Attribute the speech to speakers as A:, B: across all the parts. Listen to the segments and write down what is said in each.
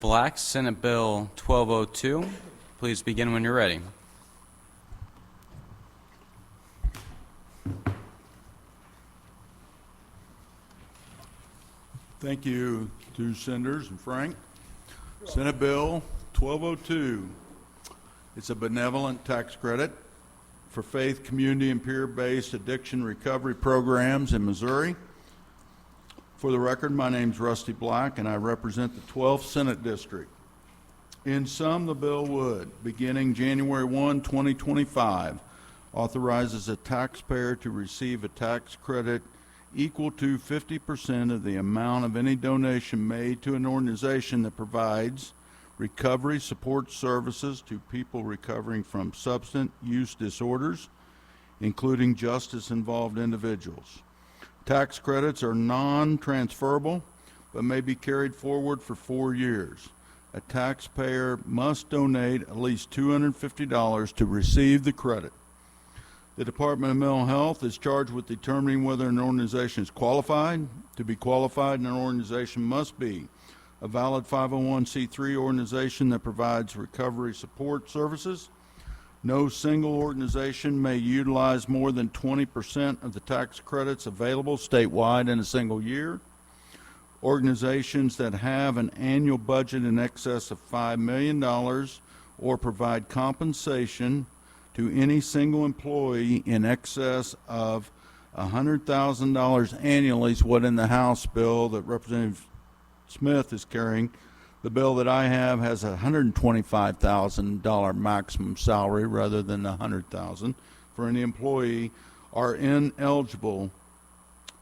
A: Black, Senate Bill 1202. Please begin when you're ready.
B: Thank you to Sanders and Frank. Senate Bill 1202. It's a benevolent tax credit for faith, community, and peer-based addiction recovery programs in Missouri. For the record, my name's Rusty Black, and I represent the 12th Senate District. In sum, the bill would, beginning January 1, 2025, authorizes a taxpayer to receive a tax credit equal to 50% of the amount of any donation made to an organization that provides recovery support services to people recovering from substance use disorders, including justice-involved individuals. Tax credits are non-transferable, but may be carried forward for 4 years. A taxpayer must donate at least $250 to receive the credit. The Department of Mental Health is charged with determining whether an organization is qualified. To be qualified, an organization must be a valid 501c3 organization that provides recovery support services. No single organization may utilize more than 20% of the tax credits available statewide in a single year. Organizations that have an annual budget in excess of $5 million or provide compensation to any single employee in excess of $100,000 annually is what in the House bill that Representative Smith is carrying. The bill that I have has a $125,000 maximum salary rather than the $100,000 for any employee, are ineligible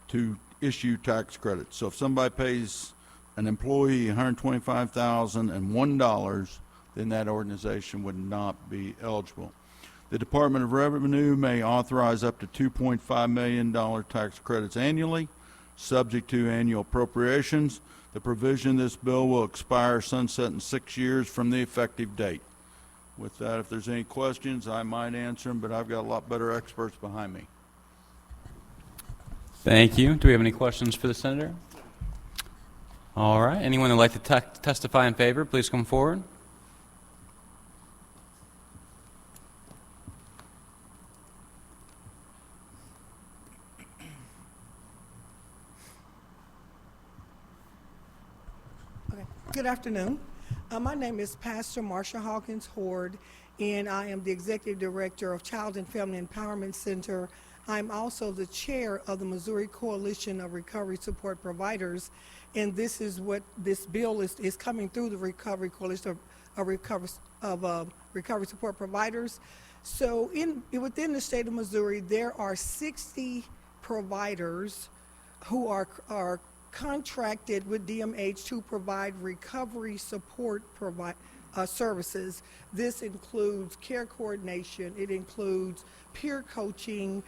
B: to issue tax credits. So if somebody pays an employee $125,001, then that organization would not be eligible. The Department of Revenue may authorize up to $2.5 million tax credits annually, subject to annual appropriations. The provision of this bill will expire sunset in 6 years from the effective date. With that, if there's any questions, I might answer them, but I've got a lot better experts behind me.
A: Thank you. Do we have any questions for the Senator? All right. Anyone who would like to testify in favor, please come forward.
C: Good afternoon. My name is Pastor Marsha Hawkins Hord, and I am the Executive Director of Child and Family Empowerment Center. I'm also the Chair of the Missouri Coalition of Recovery Support Providers, and this is what this bill is coming through the Recovery Coalition of Recovery Support Providers. So within the state of Missouri, there are 60 providers who are contracted with DMH to provide recovery support services. This includes care coordination, it includes peer coaching,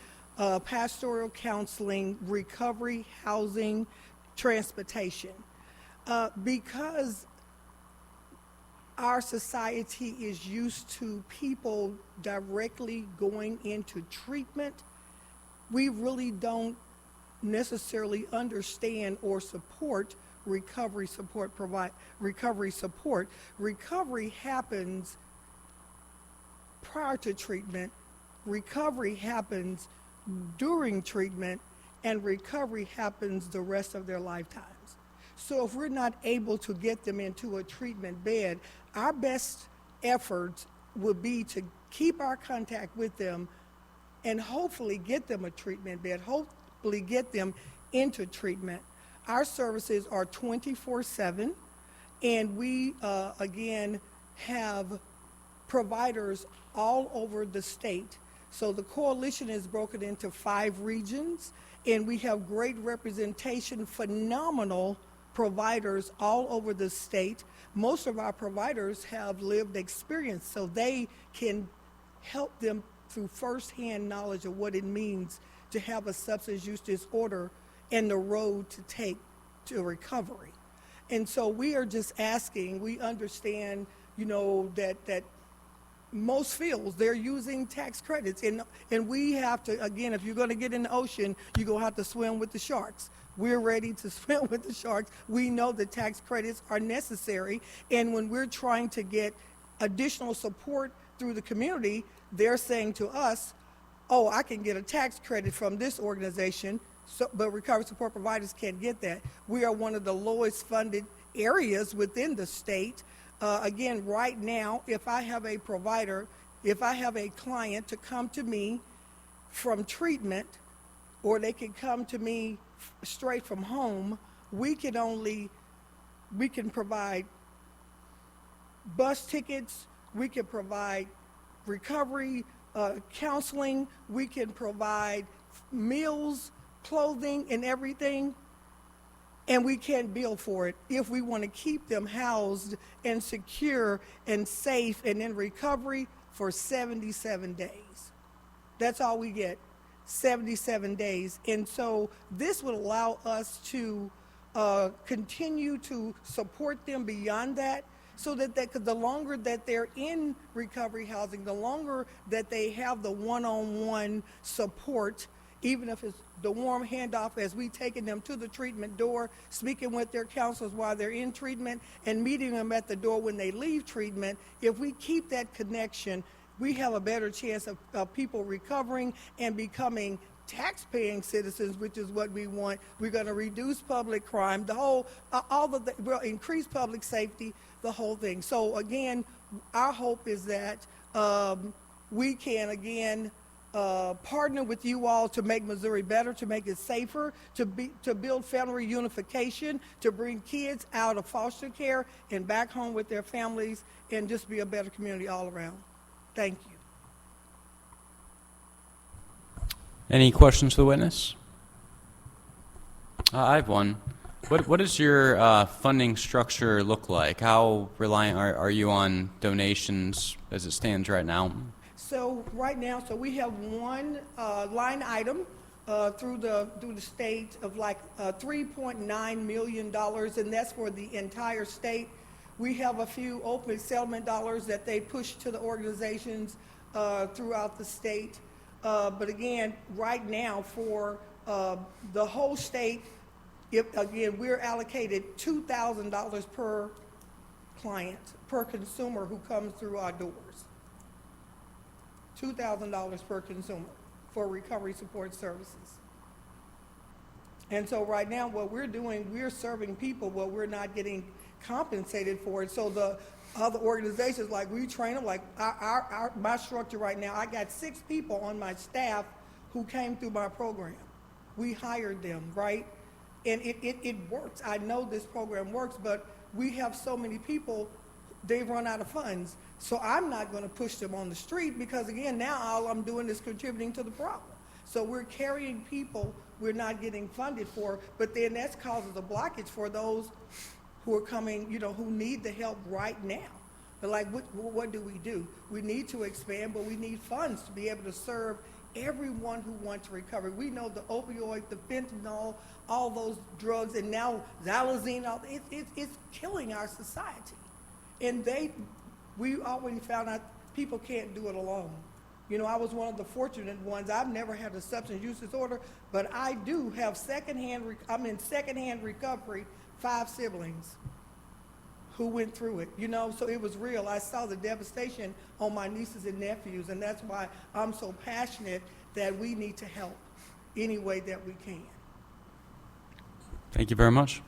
C: pastoral counseling, recovery, housing, transportation. Because our society is used to people directly going into treatment, we really don't necessarily understand or support recovery support. Recovery happens prior to treatment, recovery happens during treatment, and recovery happens the rest of their lifetimes. So if we're not able to get them into a treatment bed, our best efforts would be to keep our contact with them and hopefully get them a treatment bed, get them into treatment. Our services are 24/7, and we again have providers all over the state. So the coalition is broken into 5 regions, and we have great representation, phenomenal providers all over the state. Most of our providers have lived experience, so they can help them through firsthand knowledge of what it means to have a substance use disorder and the road to take to recovery. And so we are just asking, we understand, that most fields, they're using tax credits. And we have to, again, if you're going to get in the ocean, you're going to have to swim with the sharks. We're ready to swim with the sharks. We know that tax credits are necessary. And when we're trying to get additional support through the community, they're saying to us, oh, I can get a tax credit from this organization, but recovery support providers can't get that. We are one of the lowest funded areas within the state. Again, right now, if I have a provider, if I have a client to come to me from treatment, or they can come to me straight from home, we can provide bus tickets, we can provide recovery, counseling, we can provide meals, clothing, and everything, and we can't bill for it if we want to keep them housed and secure and safe and in recovery for 77 days. That's all we get, 77 days. And so this would allow us to continue to support them beyond that, so that the longer that they're in recovery housing, the longer that they have the one-on-one support, even if it's the warm handoff as we taking them to the treatment door, speaking with their counselors while they're in treatment, and meeting them at the door when they leave treatment. If we keep that connection, we have a better chance of people recovering and becoming tax-paying citizens, which is what we want. We're going to reduce public crime, we'll increase public safety, the whole thing. So again, our hope is that we can again partner with you all to make Missouri better, to make it safer, to build family reunification, to bring kids out of foster care and back home with their families, and just be a better community all around. Thank you.
A: Any questions for the witness? I have one. What does your funding structure look like? How reliant are you on donations as it stands right now?
C: So right now, we have one line item through the state of like $3.9 million, and that's for the entire state. We have a few open settlement dollars that they push to the organizations throughout the state. But again, right now for the whole state, we're allocated $2,000 per client, per consumer who comes through our doors. $2,000 per consumer for recovery support services. And so right now what we're doing, we're serving people, but we're not getting compensated for it. So the other organizations, like we train them, like my structure right now, I got 6 people on my staff who came through my program. We hired them, right? And it works. I know this program works, but we have so many people, they've run out of funds. So I'm not going to push them on the street, because again, now all I'm doing is contributing to the problem. So we're carrying people we're not getting funded for, but then that causes a blockage for those who are coming, who need the help right now. But like, what do? We need to expand, but we need funds to be able to serve everyone who wants recovery. We know the opioid, the fentanyl, all those drugs, and now xylazine, it's killing our society. And we already found out people can't do it alone. I was one of the fortunate ones. I've never had a substance use disorder, but I do have I'm in secondhand recovery, 5 siblings who went through it, so it was real. I saw the devastation on my nieces and nephews, and that's why I'm so passionate that we need to help any way that we can.
A: Thank you very much.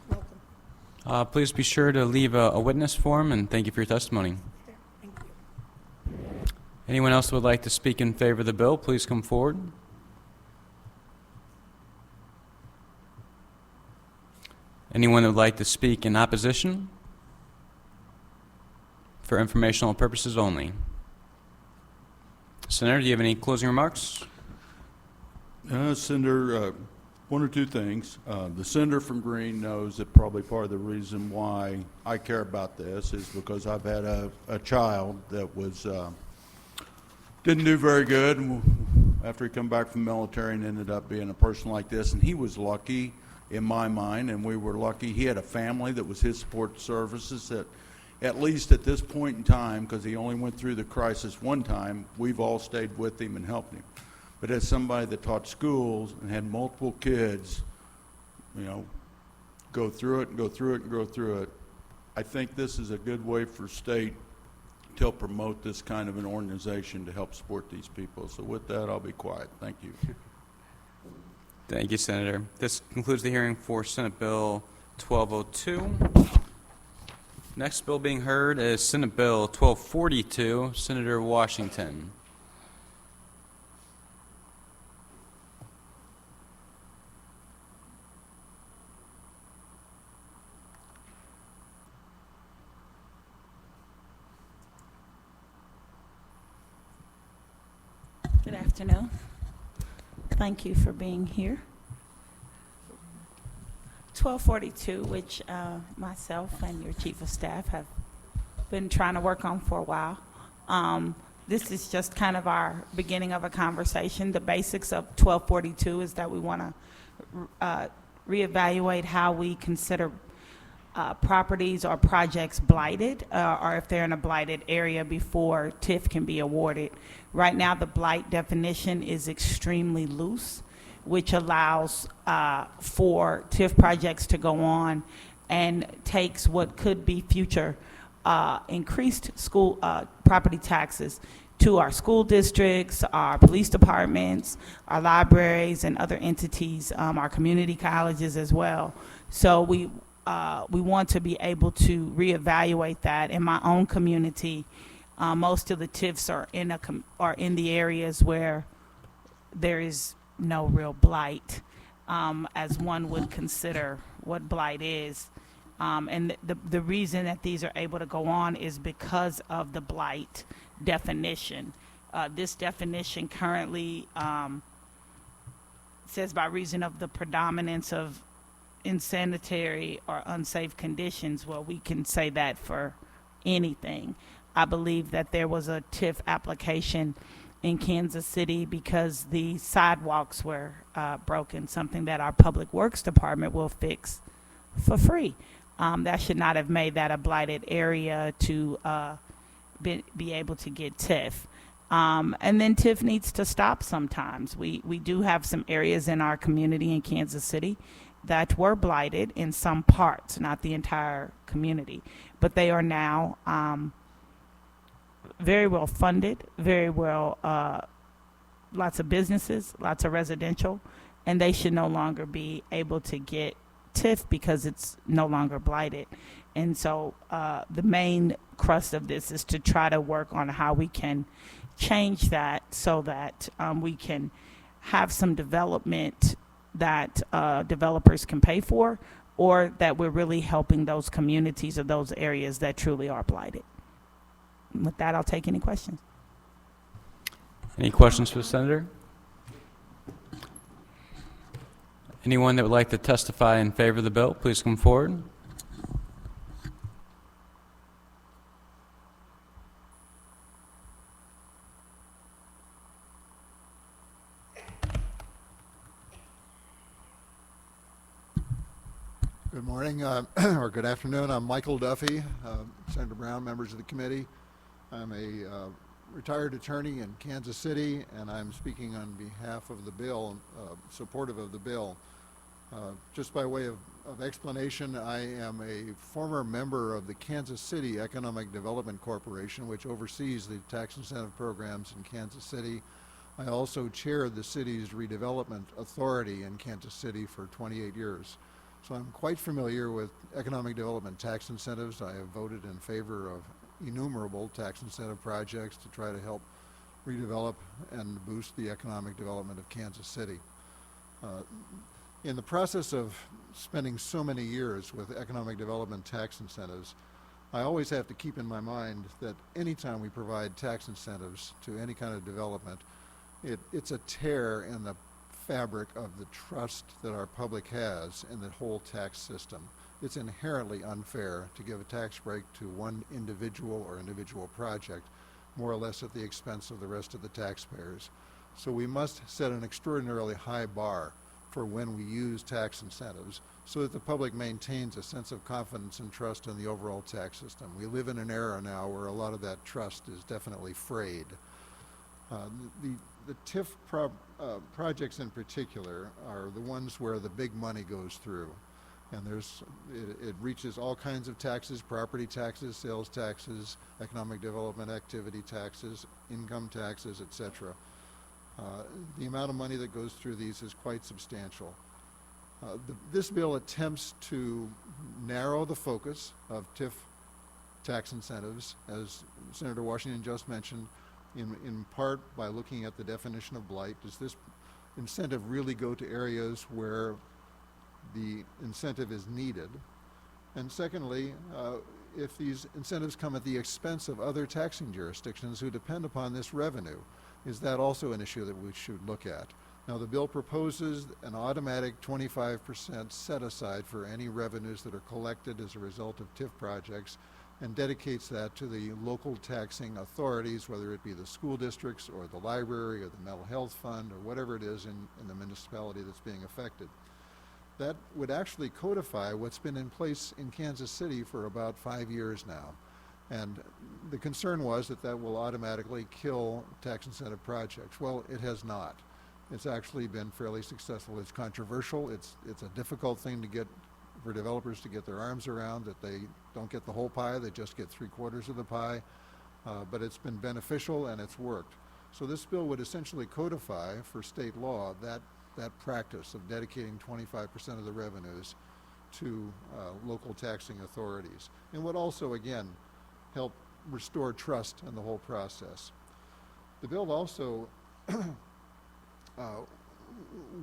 C: Welcome.
A: Please be sure to leave a witness form, and thank you for your testimony.
C: Thank you.
A: Anyone else who would like to speak in favor of the bill, please come forward. Anyone who would like to speak in opposition? For informational purposes only. Senator, do you have any closing remarks?
B: Senator, 1 or 2 things. The senator from Greene knows that probably part of the reason why I care about this is because I've had a child that didn't do very good after he come back from the military and ended up being a person like this. And he was lucky in my mind, and we were lucky. He had a family that was his support services that at least at this point in time, because he only went through the crisis one time, we've all stayed with him and helped him. But as somebody that taught schools and had multiple kids, you know, go through it and go through it and go through it, I think this is a good way for state to promote this kind of an organization to help support these people. So with that, I'll be quiet. Thank you.
A: Thank you, Senator. This concludes the hearing for Senate Bill 1202. Next bill being heard is Senate Bill 1242, Senator Washington.
D: Good afternoon. Thank you for being here. 1242, which myself and your chief of staff have been trying to work on for a while. This is just kind of our beginning of a conversation. The basics of 1242 is that we want to reevaluate how we consider properties or projects blighted, or if they're in a blighted area before TIF can be awarded. Right now, the blight definition is extremely loose, which allows for TIF projects to go on and takes what could be future increased school property taxes to our school districts, our police departments, our libraries, and other entities, our community colleges as well. So we want to be able to reevaluate that. In my own community, most of the TIFs are in the areas where there is no real blight, as one would consider what blight is. And the reason that these are able to go on is because of the blight definition. This definition currently says by reason of the predominance of insanitary or unsafe conditions. Well, we can say that for anything. I believe that there was a TIF application in Kansas City because the sidewalks were broken, something that our Public Works Department will fix for free. That should not have made that a blighted area to be able to get TIF. And then TIF needs to stop sometimes. We do have some areas in our community in Kansas City that were blighted in some parts, not the entire community, but they are now very well funded, very well, lots of businesses, lots of residential, and they should no longer be able to get TIF because it's no longer blighted. And so the main crust of this is to try to work on how we can change that so that we can have some development that developers can pay for, or that we're really helping those communities or those areas that truly are blighted. With that, I'll take any questions.
A: Any questions for the Senator? Anyone that would like to testify in favor of the bill, please come forward.
E: Good morning, or good afternoon. I'm Michael Duffy, Senator Brown, members of the committee. I'm a retired attorney in Kansas City, and I'm speaking on behalf of the bill, supportive of the bill. Just by way of explanation, I am a former member of the Kansas City Economic Development Corporation, which oversees the tax incentive programs in Kansas City. I also chaired the city's redevelopment authority in Kansas City for 28 years. So I'm quite familiar with economic development tax incentives. I have voted in favor of innumerable tax incentive projects to try to help redevelop and boost the economic development of Kansas City. In the process of spending so many years with economic development tax incentives, I always have to keep in my mind that anytime we provide tax incentives to any kind of development, it's a tear in the fabric of the trust that our public has in the whole tax system. It's inherently unfair to give a tax break to one individual or individual project, more or less at the expense of the rest of the taxpayers. So we must set an extraordinarily high bar for when we use tax incentives so that the public maintains a sense of confidence and trust in the overall tax system. We live in an era now where a lot of that trust is definitely frayed. The TIF projects in particular are the ones where the big money goes through. And it reaches all kinds of taxes: property taxes, sales taxes, economic development activity taxes, income taxes, etc. The amount of money that goes through these is quite substantial. This bill attempts to narrow the focus of TIF tax incentives, as Senator Washington just mentioned, in part by looking at the definition of blight. Does this incentive really go to areas where the incentive is needed? And secondly, if these incentives come at the expense of other taxing jurisdictions who depend upon this revenue, is that also an issue that we should look at? Now, the bill proposes an automatic 25% set aside for any revenues that are collected as a result of TIF projects, and dedicates that to the local taxing authorities, whether it be the school districts or the library or the mental health fund or whatever it is in the municipality that's being affected. That would actually codify what's been in place in Kansas City for about 5 years now. And the concern was that that will automatically kill tax incentive projects. Well, it has not. It's actually been fairly successful. It's controversial. It's a difficult thing to get for developers to get their arms around, that they don't get the whole pie, they just get 3/4 of the pie. But it's been beneficial and it's worked. So this bill would essentially codify for state law that practice of dedicating 25% of the revenues to local taxing authorities, and would also, again, help restore trust in the whole process. The bill also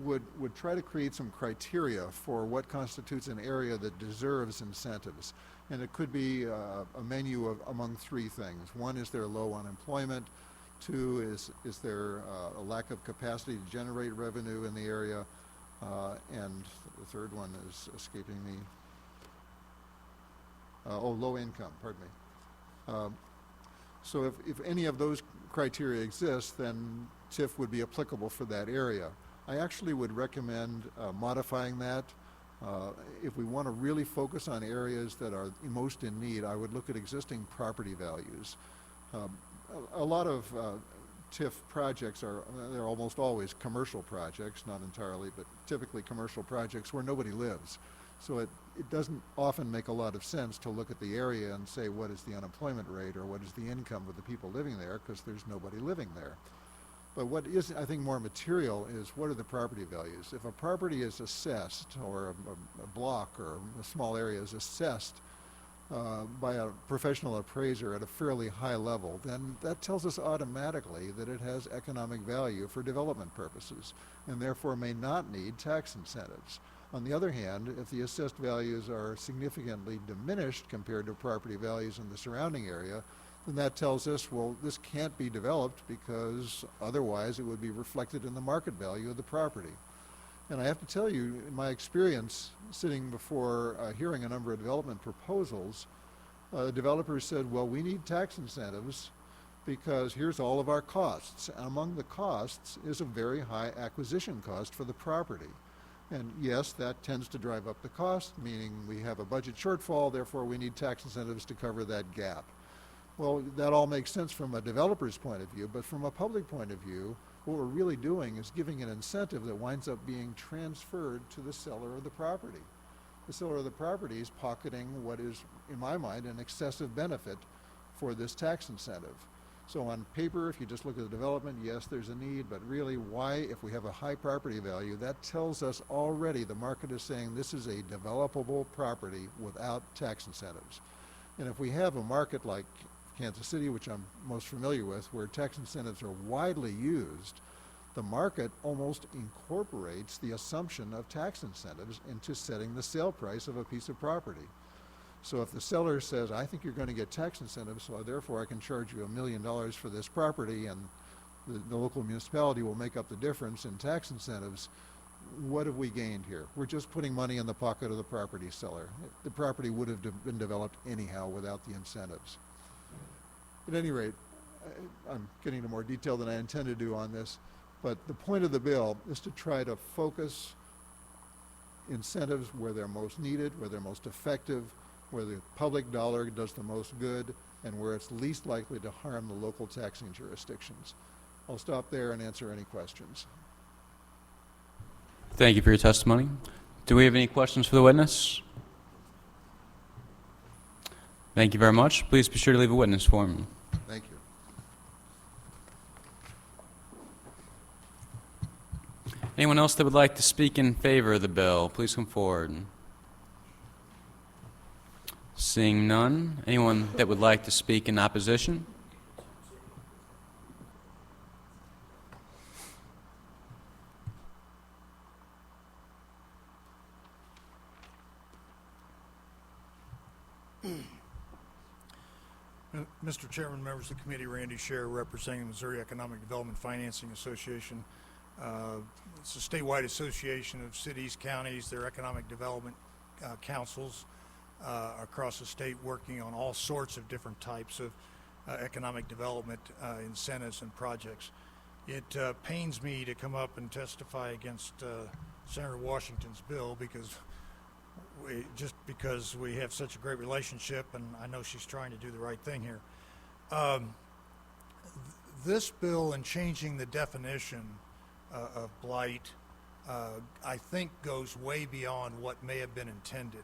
E: would try to create some criteria for what constitutes an area that deserves incentives. And it could be a menu of among 3 things. One, is there low unemployment? 2, is there a lack of capacity to generate revenue in the area? And the third one is escaping me. Low income, pardon me. So if any of those criteria exist, then TIF would be applicable for that area. I actually would recommend modifying that. If we want to really focus on areas that are most in need, I would look at existing property values. A lot of TIF projects they're almost always commercial projects, not entirely, but typically commercial projects where nobody lives. So it doesn't often make a lot of sense to look at the area and say, what is the unemployment rate or what is the income of the people living there, because there's nobody living there. But what is, I think, more material is what are the property values. If a property is assessed, or a block or a small area is assessed by a professional appraiser at a fairly high level, then that tells us automatically that it has economic value for development purposes and therefore may not need tax incentives. On the other hand, if the assessed values are significantly diminished compared to property values in the surrounding area, then that tells us, well, this can't be developed because otherwise it would be reflected in the market value of the property. And I have to tell you, in my experience sitting before hearing a number of development proposals, developers said, well, we need tax incentives because here's all of our costs. And among the costs is a very high acquisition cost for the property. And yes, that tends to drive up the cost, meaning we have a budget shortfall, therefore we need tax incentives to cover that gap. Well, that all makes sense from a developer's point of view, but from a public point of view, what we're really doing is giving an incentive that winds up being transferred to the seller of the property. The seller of the property is pocketing what is, in my mind, an excessive benefit for this tax incentive. So on paper, if you just look at the development, yes, there's a need, but really why, if we have a high property value, that tells us already the market is saying this is a developable property without tax incentives. And if we have a market like Kansas City, which I'm most familiar with, where tax incentives are widely used, the market almost incorporates the assumption of tax incentives into setting the sale price of a piece of property. So if the seller says, I think you're going to get tax incentives, so therefore I can charge you $1 million for this property, and the local municipality will make up the difference in tax incentives, what have we gained here? We're just putting money in the pocket of the property seller. The property would have been developed anyhow without the incentives. At any rate, I'm getting into more detail than I intend to do on this, but the point of the bill is to try to focus incentives where they're most needed, where they're most effective, where the public dollar does the most good, and where it's least likely to harm the local taxing jurisdictions. I'll stop there and answer any questions.
A: Thank you for your testimony. Do we have any questions for the witness? Thank you very much. Please be sure to leave a witness form.
E: Thank you.
A: Anyone else that would like to speak in favor of the bill, please come forward. Seeing none, anyone that would like to speak in opposition?
F: Mr. Chairman, members of the committee, Randy Scher, representing the Missouri Economic Development Financing Association. It's a statewide association of cities, counties, their economic development councils across the state, working on all sorts of different types of economic development incentives and projects. It pains me to come up and testify against Senator Washington's bill because we have such a great relationship, and I know she's trying to do the right thing here. This bill and changing the definition of blight, I think goes way beyond what may have been intended.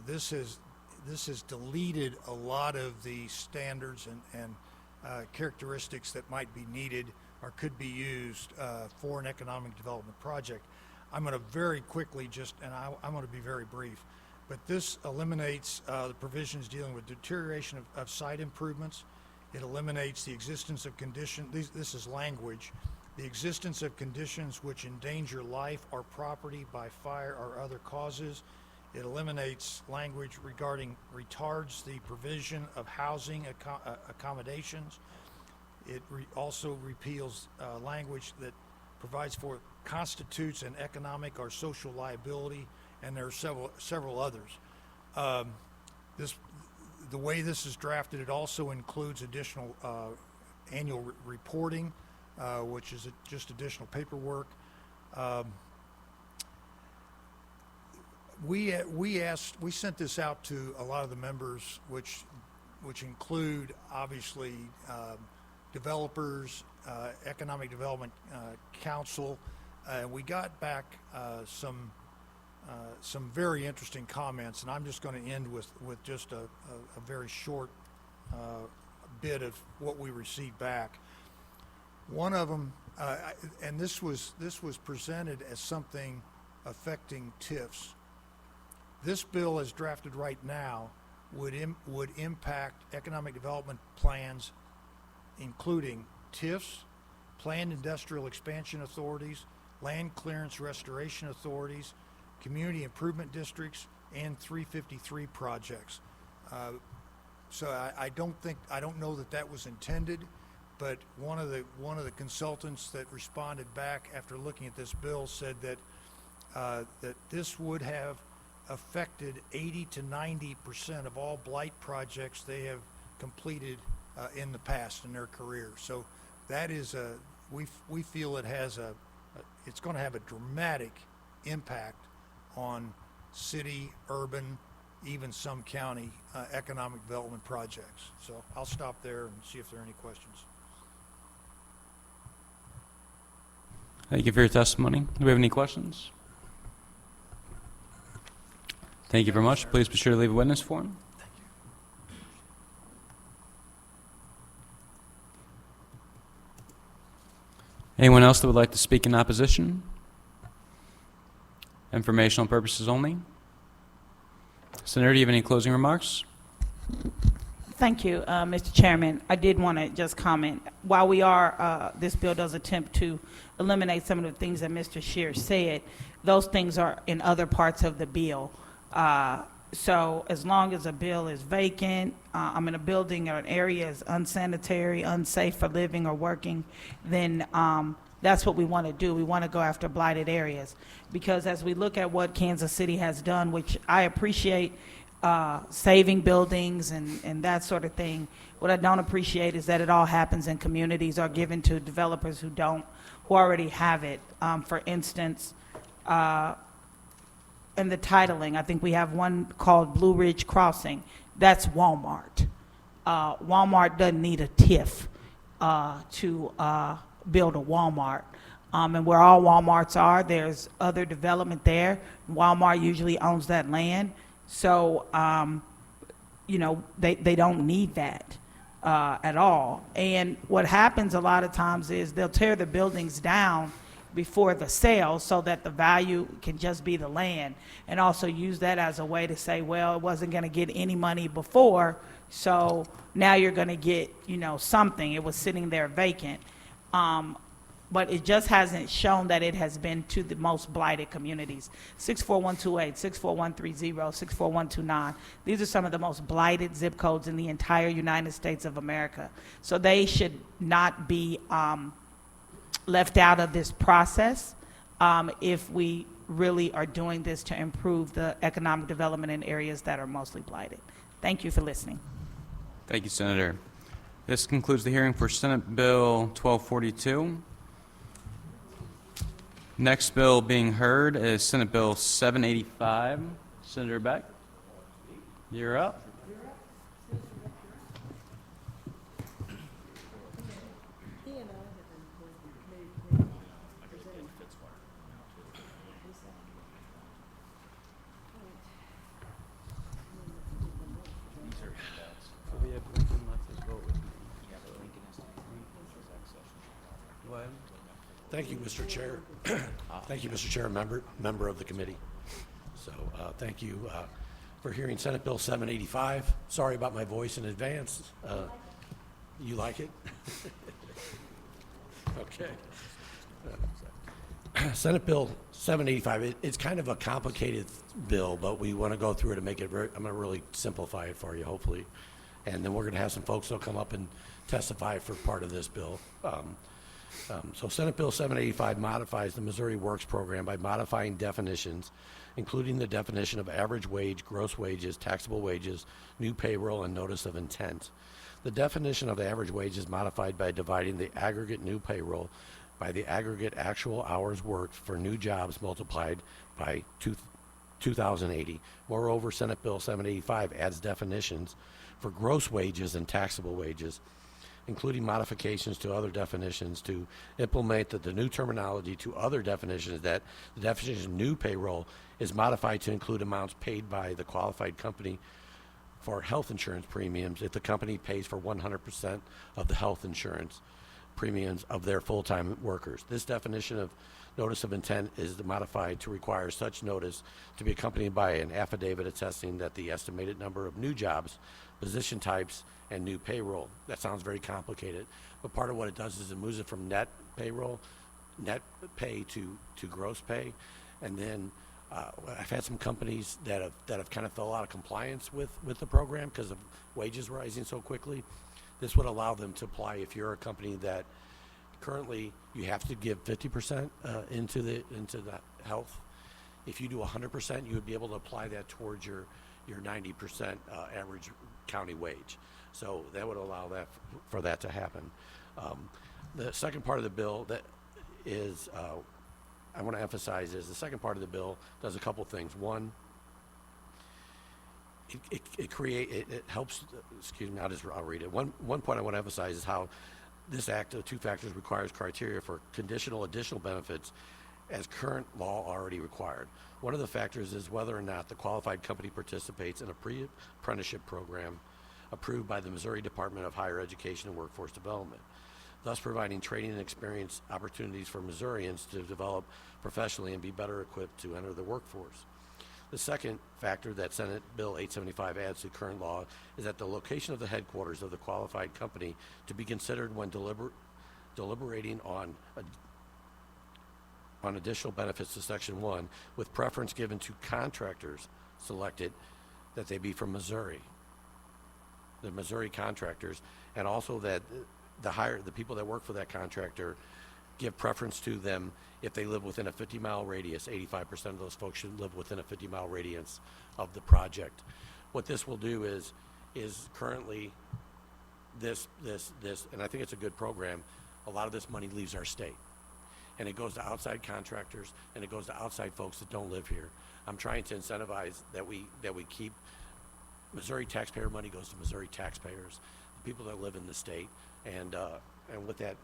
F: This has deleted a lot of the standards and characteristics that might be needed or could be used for an economic development project. I'm going to very quickly I'm going to be very brief, but this eliminates the provisions dealing with deterioration of site improvements. It eliminates the existence of conditions, this is language, the existence of conditions which endanger life or property by fire or other causes. It eliminates language regarding retards the provision of housing accommodations. It also repeals language that provides for constitutes an economic or social liability, and there are several others. The way this is drafted, it also includes additional annual reporting, which is just additional paperwork. We sent this out to a lot of the members, which include obviously developers, economic development council. We got back some very interesting comments, and I'm just going to end with just a very short bit of what we received back. One of them, and this was presented as something affecting TIFs. This bill, as drafted right now, would impact economic development plans, including TIFs, planned industrial expansion authorities, land clearance restoration authorities, community improvement districts, and 353 projects. So I don't know that was intended, but one of the consultants that responded back after looking at this bill said that that this would have affected 80 to 90% of all blight projects they have completed in the past in their career. So that is we feel it's going to have a dramatic impact on city, urban, even some county economic development projects. So I'll stop there and see if there are any questions.
A: Thank you for your testimony. Do we have any questions? Thank you very much. Please be sure to leave a witness form. Anyone else that would like to speak in opposition? Informational purposes only. Senator, do you have any closing remarks?
D: Thank you, Mr. Chairman. I did want to just comment. While this bill does attempt to eliminate some of the things that Mr. Scheer said, those things are in other parts of the bill. So as long as a bill is vacant, I'm in a building or an area is unsanitary, unsafe for living or working, then that's what we want to do. We want to go after blighted areas. Because as we look at what Kansas City has done, which I appreciate, saving buildings and that sort of thing, what I don't appreciate is that it all happens in communities or given to developers who already have it. For instance, and the titling. I think we have one called Blue Ridge Crossing. That's Walmart. Walmart doesn't need a TIF to build a Walmart. And where all Walmarts are, there's other development there. Walmart usually owns that land. So, you know, they don't need that at all. And what happens a lot of times is they'll tear the buildings down before the sale so that the value can just be the land, and also use that as a way to say, well, it wasn't going to get any money before, so now you're going to get, you know, something. It was sitting there vacant. But it just hasn't shown that it has been to the most blighted communities. 64128, 64130, 64129. These are some of the most blighted zip codes in the entire United States of America. So they should not be left out of this process if we really are doing this to improve the economic development in areas that are mostly blighted. Thank you for listening.
A: Thank you, Senator. This concludes the hearing for Senate Bill 1242. Next bill being heard is Senate Bill 785. Senator Beck, you're up.
G: Thank you, Mr. Chair. Thank you, Mr. Chair, member of the committee. So thank you for hearing Senate Bill 785. Sorry about my voice in advance. You like it? Okay. Senate Bill 785, it's kind of a complicated bill, but we want to go through it and make it very, I'm going to really simplify it for you, hopefully. And then we're going to have some folks that'll come up and testify for part of this bill. So Senate Bill 785 modifies the Missouri Works program by modifying definitions, including the definition of average wage, gross wages, taxable wages, new payroll, and notice of intent. The definition of the average wage is modified by dividing the aggregate new payroll by the aggregate actual hours worked for new jobs multiplied by 2,080. Moreover, Senate Bill 785 adds definitions for gross wages and taxable wages, including modifications to other definitions to implement the new terminology to other definitions. That the definition of new payroll is modified to include amounts paid by the qualified company for health insurance premiums if the company pays for 100% of the health insurance premiums of their full-time workers. This definition of notice of intent is modified to require such notice to be accompanied by an affidavit attesting that the estimated number of new jobs, position types, and new payroll. That sounds very complicated, but part of what it does is it moves it from net payroll, net pay to gross pay. And then I've had some companies that have kind of fell out of compliance with the program because of wages rising so quickly. This would allow them to apply. If you're a company that currently you have to give 50% into the health, if you do 100%, you would be able to apply that towards your 90% average county wage. So that would allow that for that to happen. The second part of the bill that is I want to emphasize is the second part of the bill does a couple things. One, it helps. Excuse me. I'll read it. One point I want to emphasize is how this act of two factors requires criteria for conditional additional benefits as current law already required. One of the factors is whether or not the qualified company participates in a pre-apprenticeship program approved by the Missouri Department of Higher Education and Workforce Development, thus providing training and experience opportunities for Missourians to develop professionally and be better equipped to enter the workforce. The second factor that Senate Bill 875 adds to current law is that the location of the headquarters of the qualified company to be considered when deliberating on additional benefits to Section 1, with preference given to contractors selected that they be from Missouri, the Missouri contractors, and also that the people that work for that contractor give preference to them if they live within a 50-mile radius. 85% of those folks should live within a 50-mile radius of the project. What this will do is currently this, and I think it's a good program, a lot of this money leaves our state. and it goes to outside contractors, and it goes to outside folks that don't live here. I'm trying to incentivize that we keep Missouri taxpayer money goes to Missouri taxpayers, the people that live in the state. And with that,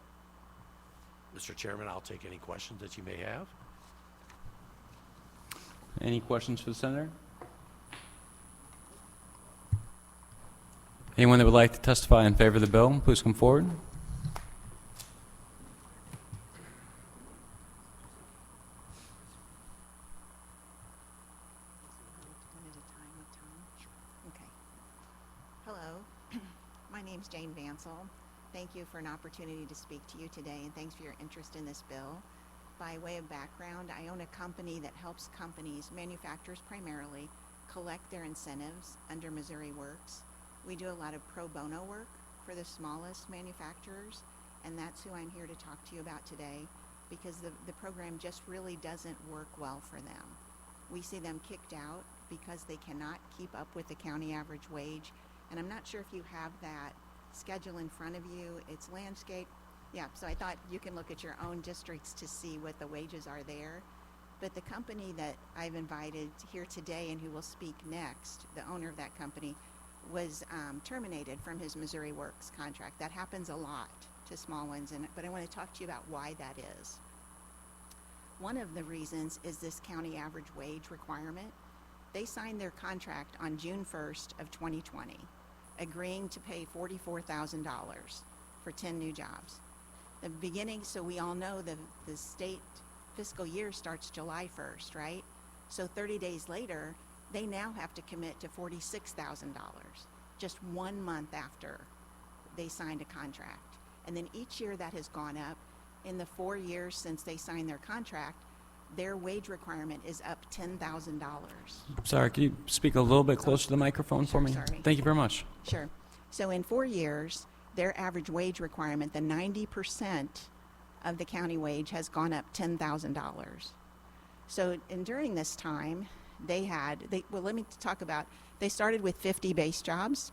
G: Mr. Chairman, I'll take any questions that you may have.
A: Any questions for the senator? Anyone that would like to testify in favor of the bill, please come forward.
H: Okay. Hello, my name's Jane Vansel. Thank you for an opportunity to speak to you today, and thanks for your interest in this bill. By way of background, I own a company that helps companies, manufacturers primarily, collect their incentives under Missouri Works. We do a lot of pro bono work for the smallest manufacturers, and that's who I'm here to talk to you about today, because the program just really doesn't work well for them. We see them kicked out because they cannot keep up with the county average wage, and I'm not sure if you have that schedule in front of you. It's landscape. Yeah, so I thought you can look at your own districts to see what the wages are there. But the company that I've invited here today and who will speak next, the owner of that company, was terminated from his Missouri Works contract. That happens a lot to small ones, but I want to talk to you about why that is. One of the reasons is this county average wage requirement. They signed their contract on June 1st of 2020, agreeing to pay $44,000 for 10 new jobs. The beginning, so we all know the state fiscal year starts July 1st, right? So 30 days later, they now have to commit to $46,000, just 1 month after they signed a contract. And then each year that has gone up. In the 4 years since they signed their contract, their wage requirement is up $10,000.
A: Sorry, can you speak a little bit closer to the microphone for
H: Sure,
A: me?
H: sorry.
A: Thank you very much.
H: Sure. So in 4 years, their average wage requirement, the 90% of the county wage, has gone up $10,000. So, and during this time, they started with 50 base jobs,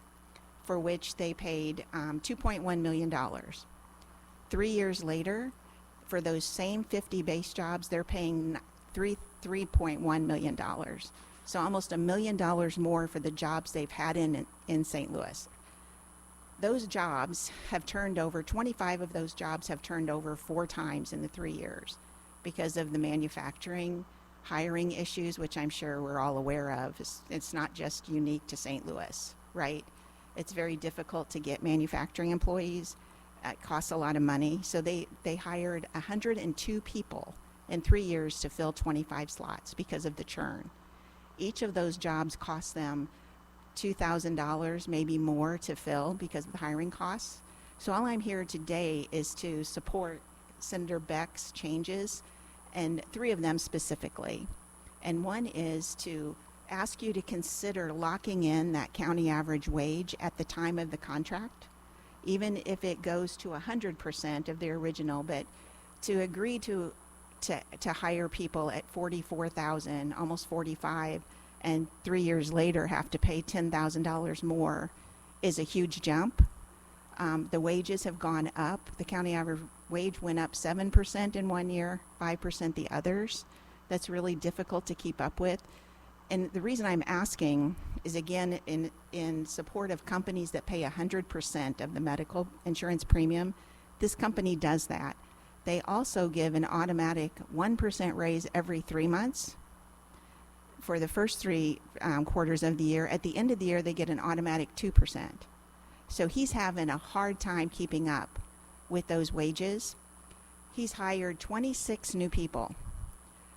H: for which they paid $2.1 million. 3 years later, for those same 50 base jobs, they're paying $3.1 million. So almost $1 million more for the jobs they've had in St. Louis. Those jobs have turned over, 25 of those jobs have turned over 4 times in the 3 years because of the manufacturing hiring issues, which I'm sure we're all aware of. It's not just unique to St. Louis, right? It's very difficult to get manufacturing employees. It costs a lot of money. So they hired 102 people in 3 years to fill 25 slots because of the churn. Each of those jobs cost them $2,000, maybe more, to fill because of the hiring costs. So all I'm here today is to support Senator Beck's changes, and 3 of them specifically. And one is to ask you to consider locking in that county average wage at the time of the contract, even if it goes to 100% of the original, but to agree to hire people at $44,000, almost $45,000, and 3 years later have to pay $10,000 more is a huge jump. The wages have gone up. The county average wage went up 7% in 1 year, 5% the others. That's really difficult to keep up with. And the reason I'm asking is, again, in support of companies that pay 100% of the medical insurance premium. This company does that. They also give an automatic 1% raise every 3 months for the first 3 quarters of the year. At the end of the year, they get an automatic 2%. So he's having a hard time keeping up with those wages. He's hired 26 new people.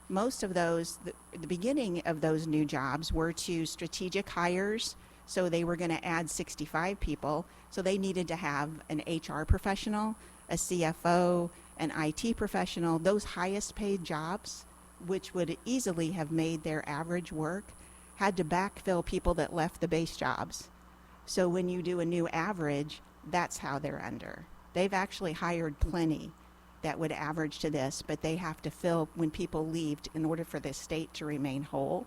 H: Most of those, the beginning of those new jobs were to strategic hires, so they were going to add 65 people. So they needed to have an HR professional, a CFO, an IT professional. Those highest paid jobs, which would easily have made their average work, had to backfill people that left the base jobs. So when you do a new average, that's how they're under. They've actually hired plenty that would average to this, but they have to fill when people leave in order for the state to remain whole.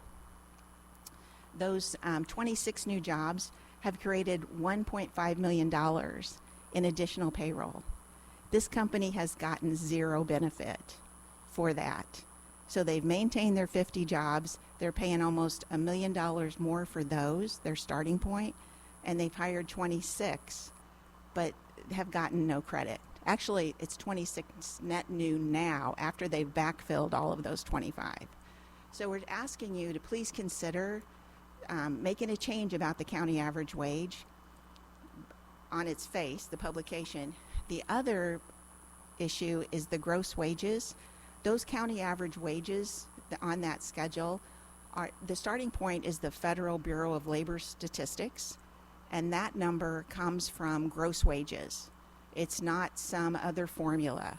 H: Those 26 new jobs have created $1.5 million in additional payroll. This company has gotten 0 benefit for that. So they've maintained their 50 jobs. They're paying almost $1 million more for those, their starting point, and they've hired 26, but have gotten no credit. Actually, it's 26 net new now after they've backfilled all of those 25. So we're asking you to please consider making a change about the county average wage on its face, the publication. The other issue is the gross wages. Those county average wages on that schedule are, the starting point is the Federal Bureau of Labor Statistics, and that number comes from gross wages. It's not some other formula.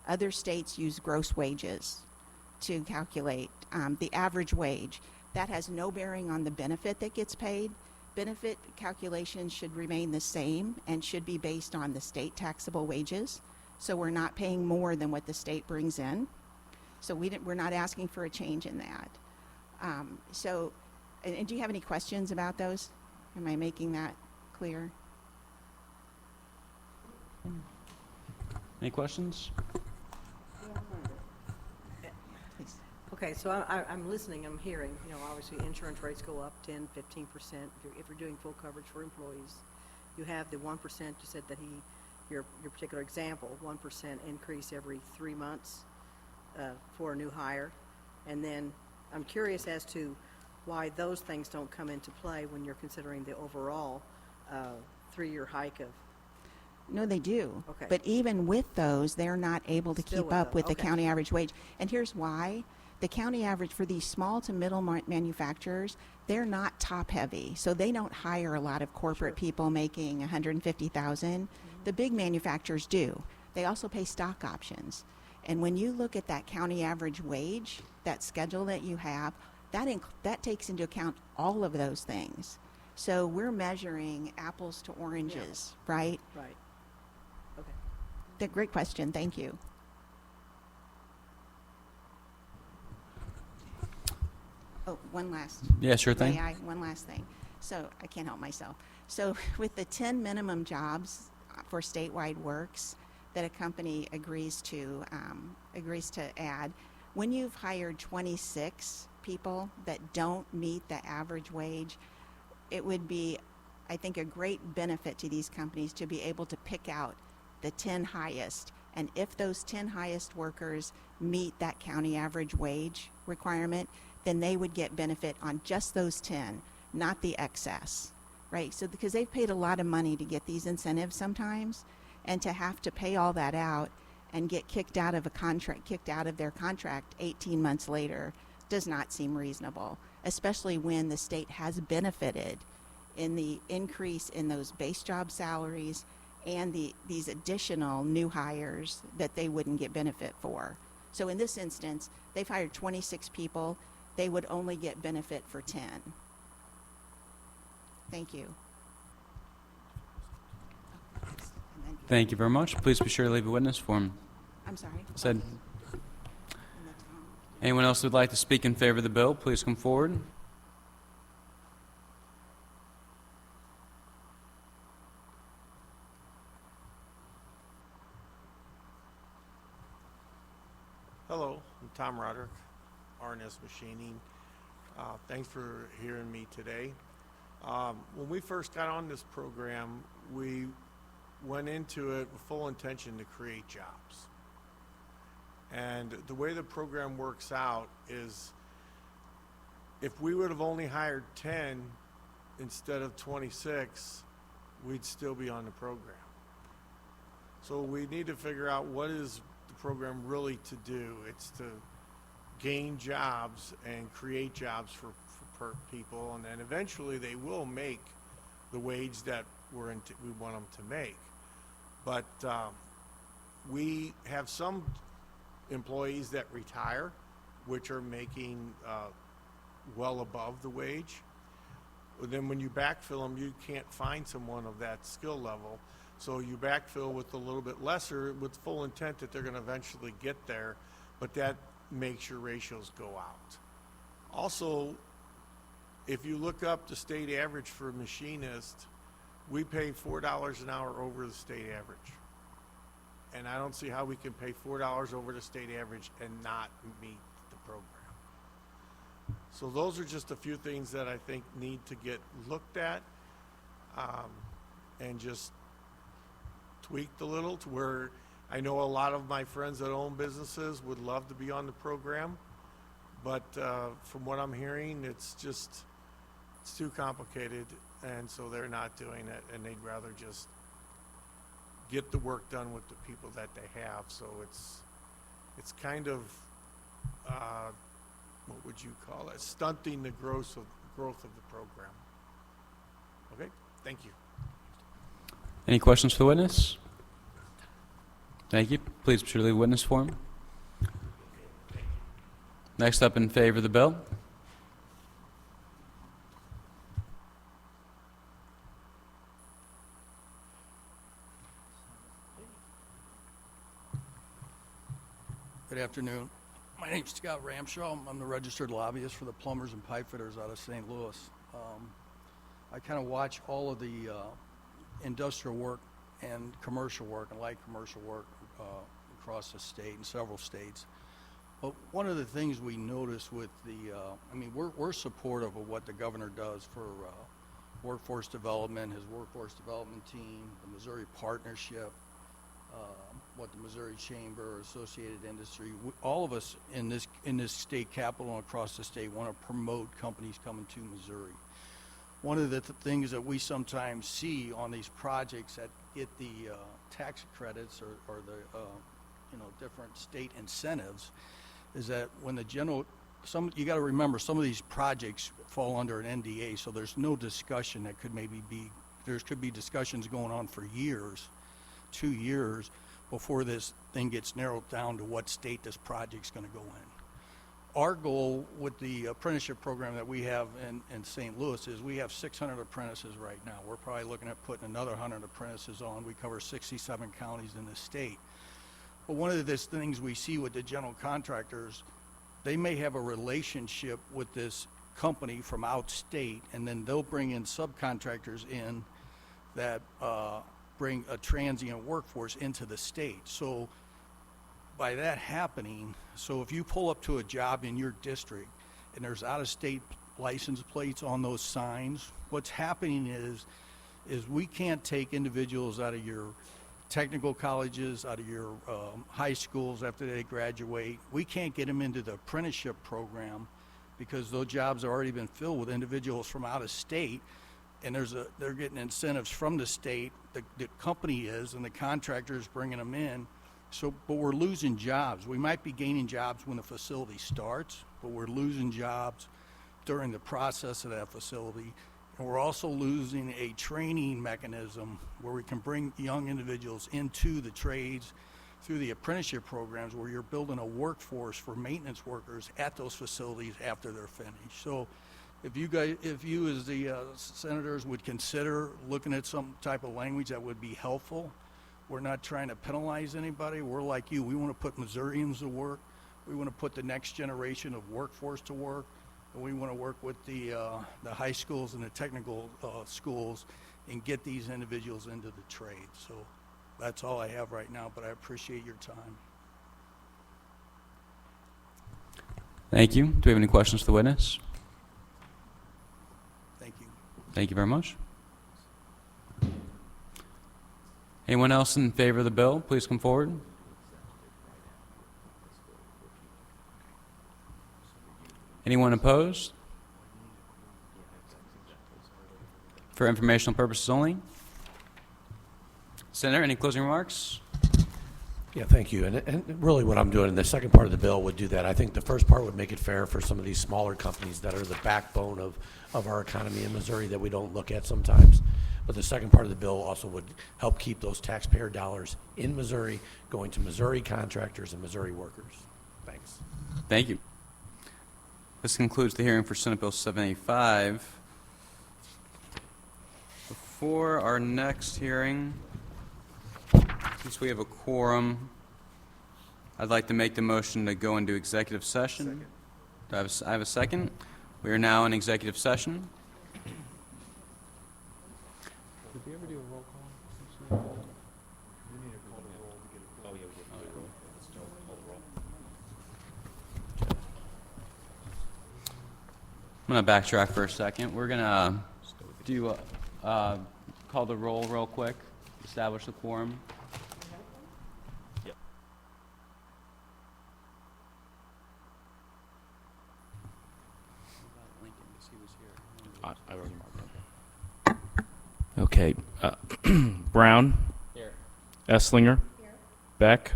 H: Other states use gross wages to calculate the average wage. That has no bearing on the benefit that gets paid. Benefit calculations should remain the same and should be based on the state taxable wages. So we're not paying more than what the state brings in. So we're not asking for a change in that. And do you have any questions about those? Am I making that clear?
A: Any questions?
H: Please.
I: Okay, so I'm listening, I'm hearing, obviously insurance rates go up 10, 15% if you're doing full coverage for employees. You have the 1%, you said that your particular example, 1% increase every 3 months for a new hire. And then I'm curious as to why those things don't come into play when you're considering the overall 3-year hike of.
H: No, they do.
I: Okay.
H: But even with those, they're not able to
I: Still
H: keep
I: with
H: up with the
I: okay.
H: county average wage. And here's why. The county average for these small to middle manufacturers, they're not top heavy. So they don't hire a lot of corporate
I: Sure.
H: people making $150,000. The big manufacturers do. They also pay stock options. And when you look at that county average wage, that schedule that you have, that takes into account all of those things. So we're measuring apples to oranges, right?
I: Right. Okay.
H: Great question. Thank you. Oh, one last.
A: Yeah, sure thing.
H: One last thing. So I can't help myself. So with the 10 minimum jobs for statewide works that a company agrees to add, when you've hired 26 people that don't meet the average wage, it would be, I think, a great benefit to these companies to be able to pick out the 10 highest. And if those 10 highest workers meet that county average wage requirement, then they would get benefit on just those 10, not the excess, right? So because they've paid a lot of money to get these incentives sometimes, and to have to pay all that out and get kicked out of their contract 18 months later does not seem reasonable, especially when the state has benefited in the increase in those base job salaries and these additional new hires that they wouldn't get benefit for. So in this instance, they've hired 26 people. They would only get benefit for 10. Thank you.
A: Thank you very much. Please be sure to leave a witness form.
H: I'm sorry.
A: Said. Anyone else who would like to speak in favor of the bill, please come forward.
J: Hello, I'm Tom Roderick, R&S Machining. Thanks for hearing me today. When we first got on this program, we went into it with full intention to create jobs. And the way the program works out is if we would have only hired 10 instead of 26, we'd still be on the program. So we need to figure out what is the program really to do. It's to gain jobs and create jobs for people, and then eventually they will make the wage that we want them to make. But we have some employees that retire, which are making well above the wage. But then when you backfill them, you can't find someone of that skill level. So you backfill with a little bit lesser with full intent that they're going to eventually get there, but that makes your ratios go out. Also, if you look up the state average for a machinist, we pay $4 an hour over the state average. And I don't see how we can pay $4 over the state average and not meet the program. So those are just a few things that I think need to get looked at and just tweaked a little to where I know a lot of my friends that own businesses would love to be on the program, but from what I'm hearing, it's too complicated, and so they're not doing it, and they'd rather just get the work done with the people that they have. So it's kind of what would you call it? Stunting the growth of the program. Okay, thank you.
A: Any questions for the witness? Thank you. Please proceed to the witness form. Next up in favor of the bill.
K: Good afternoon. My name's Scott Ramshaw. I'm the registered lobbyist for the plumbers and pipe fitters out of St. Louis. I kind of watch all of the industrial work and commercial work and light commercial work across the state in several states. But one of the things we notice with we're supportive of what the governor does for workforce development, his workforce development team, the Missouri Partnership, what the Missouri Chamber, Associated Industry, all of us in this state capital and across the state want to promote companies coming to Missouri. One of the things that we sometimes see on these projects that get the tax credits or the different state incentives is that when you got to remember some of these projects fall under an NDA, so there's no discussion that could could be discussions going on for years, 2 years, before this thing gets narrowed down to what state this project's going to go in. Our goal with the apprenticeship program that we have in St. Louis is we have 600 apprentices right now. We're probably looking at putting another 100 apprentices on. We cover 67 counties in the state. But one of the things we see with the general contractors, they may have a relationship with this company from out state, and then they'll bring in subcontractors in that bring a transient workforce into the state. So by that happening, so if you pull up to a job in your district and there's out-of-state license plates on those signs, what's happening is we can't take individuals out of your technical colleges, out of your high schools after they graduate. We can't get them into the apprenticeship program because those jobs have already been filled with individuals from out of state, and they're getting incentives from the state, the company is, and the contractor is bringing them in. So, but we're losing jobs. We might be gaining jobs when the facility starts, but we're losing jobs during the process of that facility. And we're also losing a training mechanism where we can bring young individuals into the trades through the apprenticeship programs, where you're building a workforce for maintenance workers at those facilities after they're finished. So if you as the senators would consider looking at some type of language that would be helpful. We're not trying to penalize anybody. We're like you. We want to put Missourians to work. We want to put the next generation of workforce to work. And we want to work with the high schools and the technical schools and get these individuals into the trade. So that's all I have right now, but I appreciate your time.
A: Thank you. Do we have any questions for the witness?
K: Thank you.
A: Thank you very much. Anyone else in favor of the bill, please come forward. Anyone opposed? For informational purposes only. Senator, any closing remarks?
G: Yeah, thank you. And really what I'm doing in the second part of the bill would do that. I think the first part would make it fair for some of these smaller companies that are the backbone of our economy in Missouri that we don't look at sometimes. But the second part of the bill also would help keep those taxpayer dollars in Missouri going to Missouri contractors and Missouri workers. Thanks.
A: Thank you. This concludes the hearing for Senate Bill 785. Before our next hearing, since we have a quorum, I'd like to make the motion to go into executive session. Do I have a second? We are now in executive session. Did we ever do a roll call? I'm going to backtrack for a second. We're going to do call the roll real quick, establish the quorum.
L: I already marked it. Okay. Brown.
A: Here.
L: Esslinger. Beck.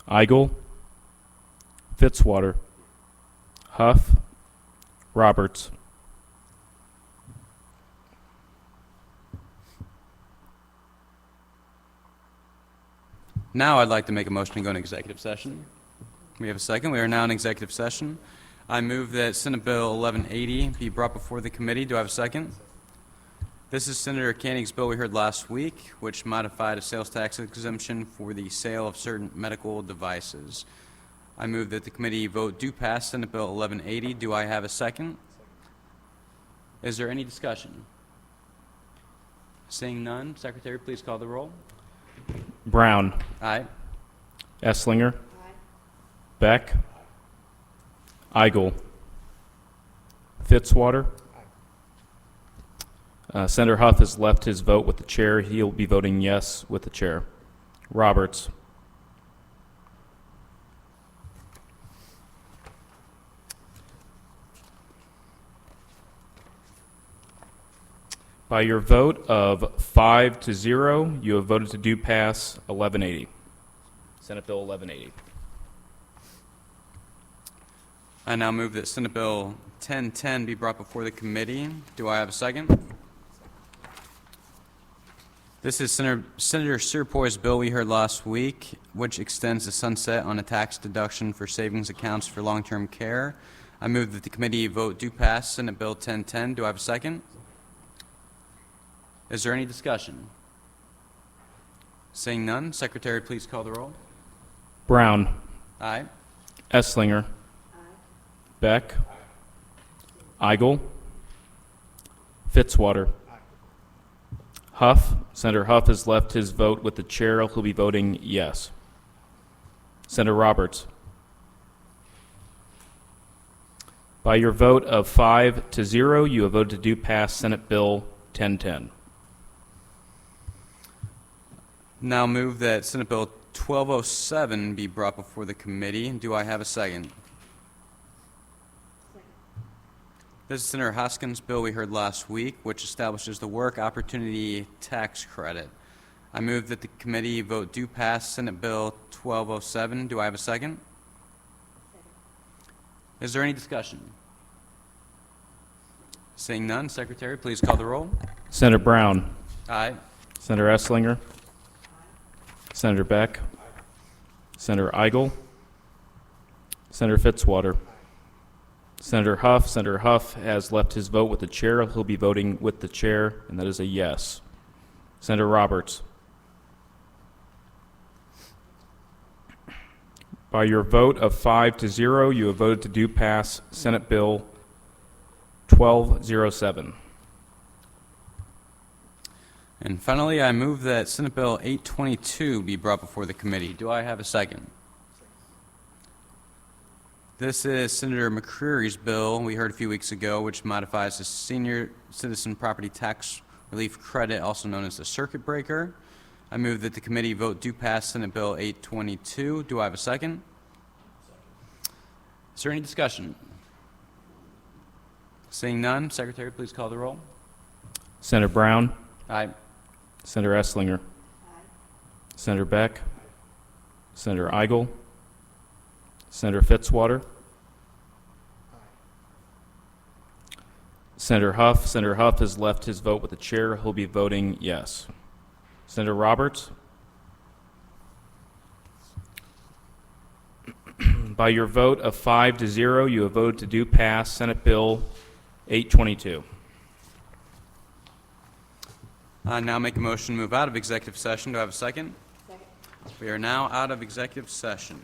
L: Eigel. Fitzwater. Huff. Roberts.
A: Now I'd like to make a motion to go into executive session. We have a second. We are now in executive session. I move that Senate Bill 1180 be brought before the committee. Do I have a second? This is Senator Koenig's bill we heard last week, which modified a sales tax exemption for the sale of certain medical devices. I move that the committee vote do pass Senate Bill 1180. Do I have a second? Is there any discussion? Seeing none, Secretary, please call the roll.
L: Brown.
A: Aye.
L: Esslinger. Beck. Eigel. Fitzwater. Senator Huff has left his vote with the chair. He'll be voting yes with the chair. Roberts. By your vote of 5-0, you have voted to do pass 1180. Senate Bill 1180.
A: I now move that Senate Bill 1010 be brought before the committee. Do I have a second? This is Senator Cierpoit's bill we heard last week, which extends the sunset on a tax deduction for savings accounts for long-term care. I move that the committee vote do pass Senate Bill 1010. Do I have a second? Is there any discussion? Seeing none, Secretary, please call the roll.
L: Brown.
A: Aye.
L: Esslinger. Beck. Eigel. Fitzwater. Huff. Senator Huff has left his vote with the chair. He'll be voting yes. Senator Roberts. By your vote of 5-0, you have voted to do pass Senate Bill 1010.
A: Now move that Senate Bill 1207 be brought before the committee. Do I have a second? This is Senator Hoskins' bill we heard last week, which establishes the Work Opportunity Tax Credit. I move that the committee vote do pass Senate Bill 1207. Do I have a second? Is there any discussion? Seeing none, Secretary, please call the roll.
L: Senator Brown.
A: Aye.
L: Senator Esslinger. Senator Beck. Senator Eigel. Senator Fitzwater. Senator Huff. Senator Huff has left his vote with the chair. He'll be voting with the chair, and that is a yes. Senator Roberts. By your vote of 5-0, you have voted to do pass Senate Bill 1207.
A: And finally, I move that Senate Bill 822 be brought before the committee. Do I have a second? This is Senator McCreery's bill we heard a few weeks ago, which modifies the Senior Citizen Property Tax Relief Credit, also known as the circuit breaker. I move that the committee vote do pass Senate Bill 822. Do I have a second? Is there any discussion? Seeing none, Secretary, please call the roll.
L: Senator Brown.
A: Aye.
L: Senator Esslinger. Senator Beck. Senator Eigel. Senator Fitzwater. Senator Huff. Senator Huff has left his vote with the chair. He'll be voting yes. Senator Roberts. By your vote of 5-0, you have voted to do pass Senate Bill 822.
A: I now make a motion to move out of executive session. Do I have a second?
I: Second.
A: We are now out of executive session.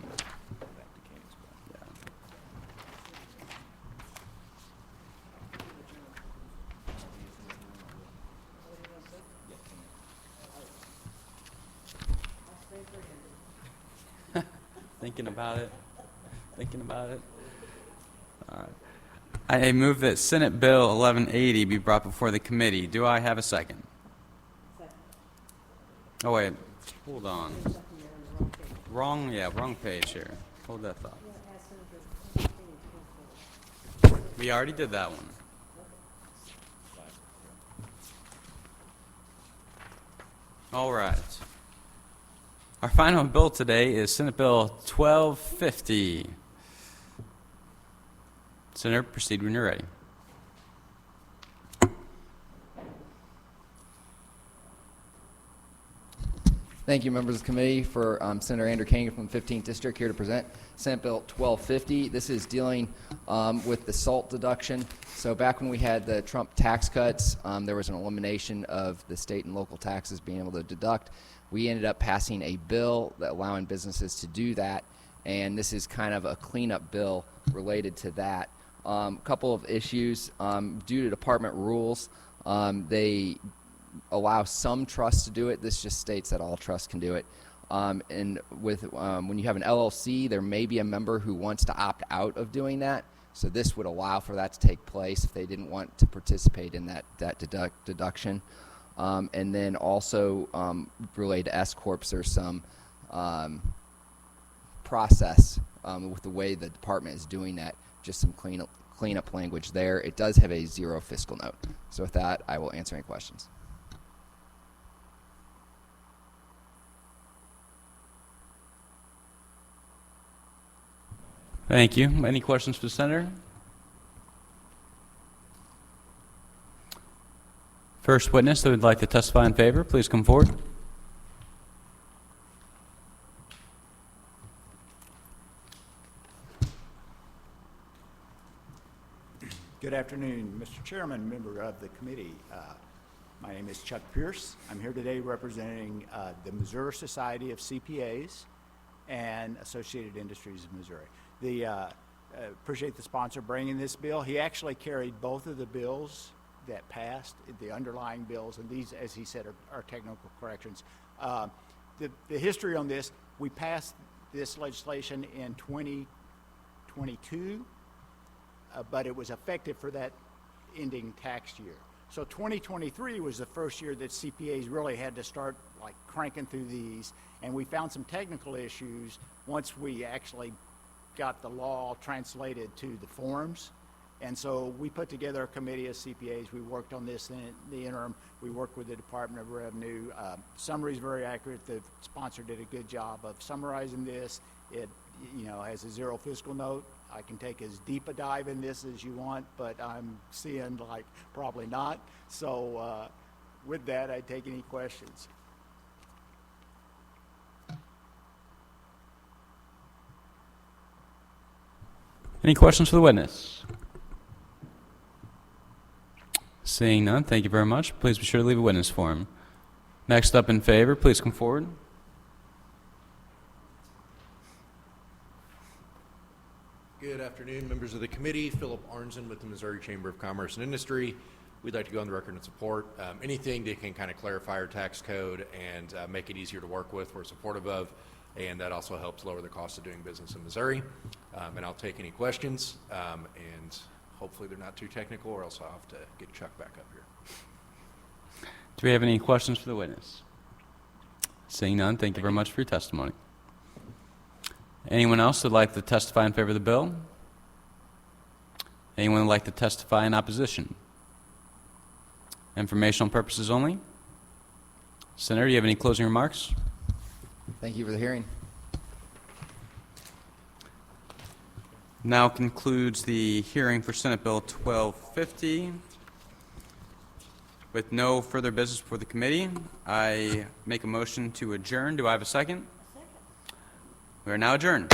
A: Thinking about it. All right. I move that Senate Bill 1180 be brought before the committee. Do I have a second? Oh, wait. Hold on. Wrong page here. Hold that thought. We already did that one. All right. Our final bill today is Senate Bill 1250. Senator, proceed when you're ready.
M: Thank you, members of the committee, for Senator Andrew Koenig from the 15th District here to present Senate Bill 1250. This is dealing with the SALT deduction. So back when we had the Trump tax cuts, there was an elimination of the state and local taxes being able to deduct. We ended up passing a bill that allowing businesses to do that, and this is kind of a cleanup bill related to that. Couple of issues. Due to department rules, they allow some trusts to do it. This just states that all trusts can do it. And with when you have an LLC, there may be a member who wants to opt out of doing that. So this would allow for that to take place if they didn't want to participate in that deduction. And then also related to S corps, there's some process with the way the department is doing that. Just some cleanup language there. It does have a 0 fiscal note. So with that, I will answer any questions.
A: Thank you. Any questions for the Senator? First witness that would like to testify in favor, please come forward.
N: Good afternoon, Mr. Chairman, member of the committee. My name is Chuck Pierce. I'm here today representing the Missouri Society of CPAs and Associated Industries of Missouri. Appreciate the sponsor bringing this bill. He actually carried both of the bills that passed, the underlying bills, and these, as he said, are technical corrections. The history on this, we passed this legislation in 2022, but it was effective for that ending tax year. So 2023 was the first year that CPAs really had to start like cranking through these, and we found some technical issues once we actually got the law translated to the forms. And so we put together a committee of CPAs. We worked on this in the interim. We worked with the Department of Revenue. Summary is very accurate. The sponsor did a good job of summarizing this. It, has a 0 fiscal note. I can take as deep a dive in this as you want, but I'm seeing like probably not. So with that, I take any questions.
A: Any questions for the witness? Seeing none, thank you very much. Please be sure to leave a witness form. Next up in favor, please come forward.
O: Good afternoon, members of the committee. Philip Arnzen with the Missouri Chamber of Commerce and Industry. We'd like to go on the record and support anything that can kind of clarify our tax code and make it easier to work with, we're supportive of, and that also helps lower the cost of doing business in Missouri. And I'll take any questions, and hopefully they're not too technical, or else I'll have to get Chuck back up here.
A: Do we have any questions for the witness? Seeing none, thank you very much for your testimony. Anyone else who would like to testify in favor of the bill? Anyone who would like to testify in opposition? Informational purposes only. Senator, do you have any closing remarks?
M: Thank you for the hearing.
A: Now concludes the hearing for Senate Bill 1250. With no further business before the committee, I make a motion to adjourn. Do I have a second? We are now adjourned.